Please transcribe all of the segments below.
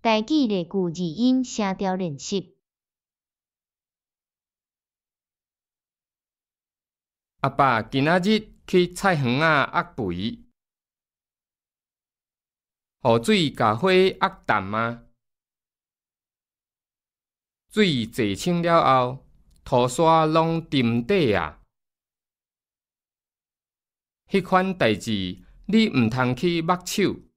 台语例句字音声调练习。阿爸今仔日去菜园仔压肥，雨水甲花压淡吗？水坐清了后，土沙拢沉底啊！迄款代志，你毋通去目睭。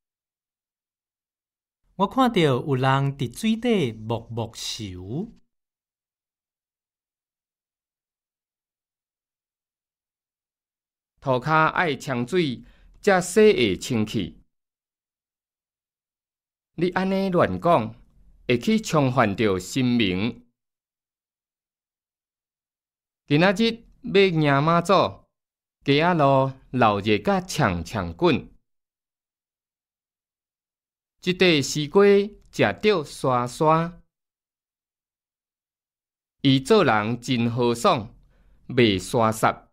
我看到有人伫水底摸摸游。涂骹爱冲水，才洗会清气。你安尼乱讲，会去冲犯着神明。今仔日要迎妈祖，街仔路闹热甲呛呛滚。即块西瓜食着刷刷，伊做人真豪爽，袂沙煞。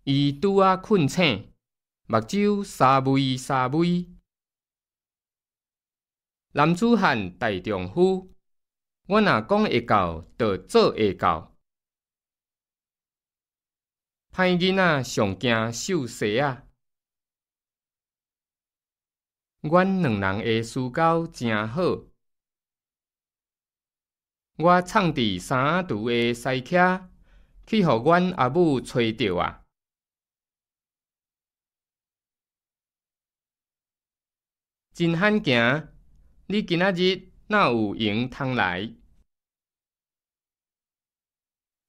伊拄仔困醒，目睭沙微沙微。男子汉大丈夫，我若讲会到，就做会到。歹囡仔上惊受洗啊！阮两人的私交真好。我藏伫三厨的西徛，去互阮阿母找着啊！真罕行，你今仔日哪有闲通来？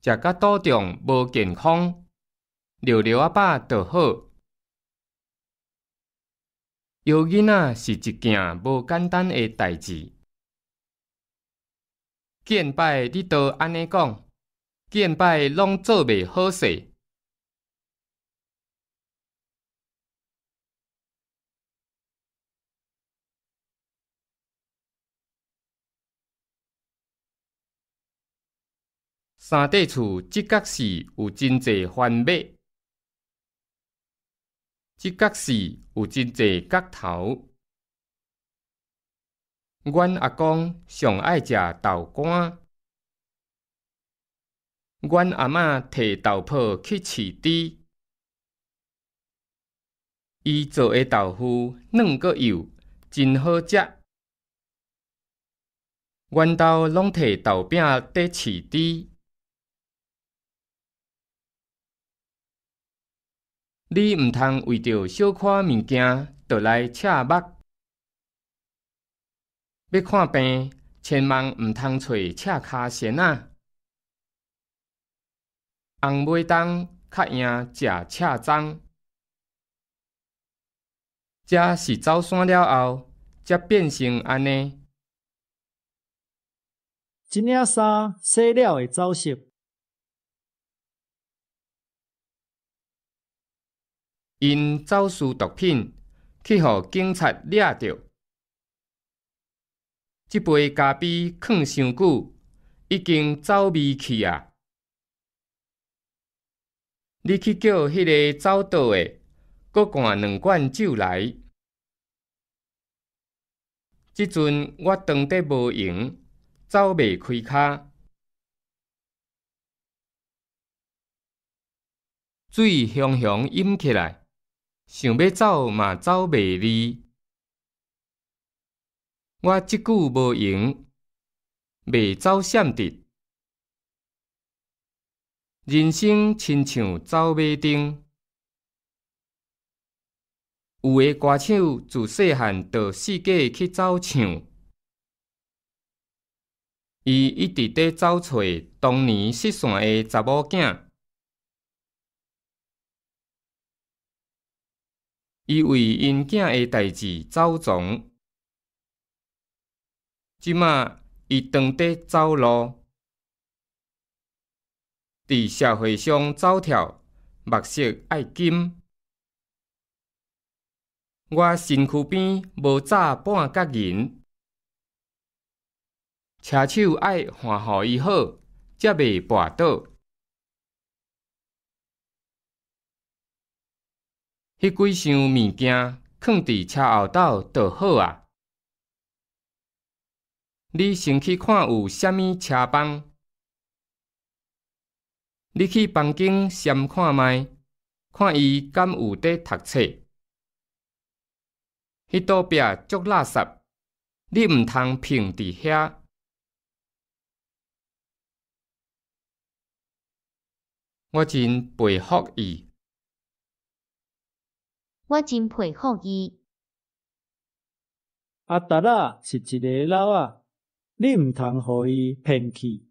食甲肚中无健康，溜溜仔饱就好。摇囡仔是一件无简单的代志。见摆你都安尼讲，见摆拢做袂好势。三块厝即角是有真济番尾，即角是有真济角头。阮阿公上爱食豆干，阮阿嬷摕豆泡去饲猪，伊做的豆腐软个油，真好食。阮兜拢摕豆饼缀饲猪。你毋通为着小可物件，就来赤目。要看病，千万毋通找赤骹仙仔。红尾冬较赢食赤粽。这是走山了后，才变成安尼。这领衫洗了会走色。因走私毒品，去互警察抓着。这杯咖啡放伤久，已经走味去啊！你去叫迄个走倒的，搁灌2罐酒来。即阵我当得无闲，走袂开骹。水熊熊淹起来，想要走嘛走袂离。我即久无闲，袂走闪直。人生亲像走马灯，有的歌手自细汉到世界去走唱，伊一直在走找当年失散的查某囝。伊为因囝的代志走藏，即马伊当在走路，伫社会上走跳，目色爱金。我身躯边无扎半角银，车手爱换互伊好，才袂跋倒。迄几箱物件囥伫车后斗就好啊。你先去看有啥物车帮，你去房间先看卖，看伊敢有在读册。迄倒壁足垃圾，你毋通平伫遐。我真佩服伊。我真佩服伊。阿达仔是一个老仔，你毋通互伊骗去。